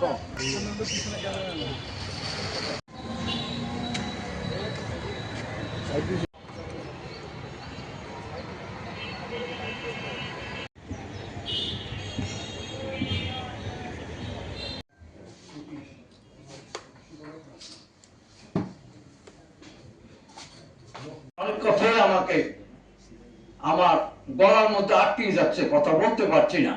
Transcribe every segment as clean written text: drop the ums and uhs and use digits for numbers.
অনেক কথাই আমাকে আমার গলার মধ্যে আটকে যাচ্ছে, কথা বলতে পারছি না।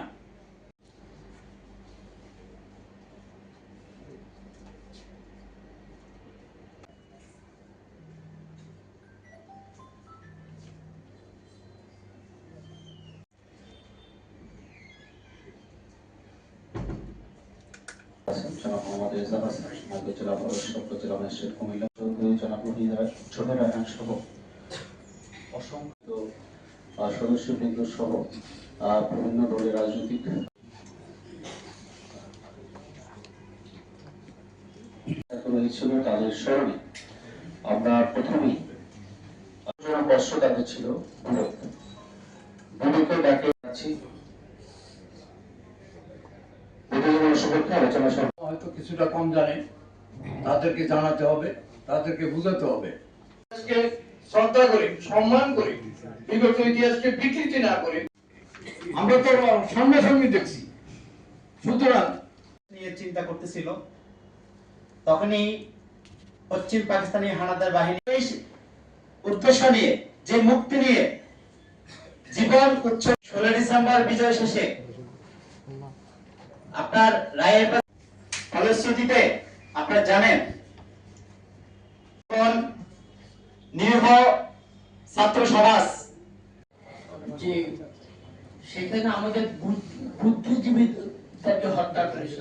অসংখ্য সদস্যবৃন্দ সহ বিভিন্ন দলের রাজনৈতিক ছিল, তাদের স্মরণে আমরা প্রথমেই কষ্টদায়ক ছিল বুড়োকে ডাকে আছি। হয়তো কিছুটা কম জানে, তাদেরকে জানাতে হবে, তাদেরকে বুঝাতে হবে। শ্রদ্ধা করি, সম্মান করি, বিগত ইতিহাসকে বিকৃতি না করি। আমরা তো সামনাসামনি দেখছি, সুতরাং নিয়ে চিন্তা করতেছিল, তখনই পশ্চিম পাকিস্তানি হানাদার বাহিনী উদ্দেশ্য নিয়ে, যে মুক্তি নিয়ে জীবন উৎসব 16 ডিসেম্বর বিজয় শেষে আপনার রায়ের ফলশ্রুতিতে আপনারা জানেন নিরীহ ছাত্র সমাজ, যে সেখানে আমাদের বুদ্ধিজীবীদেরকে হত্যা করেছে।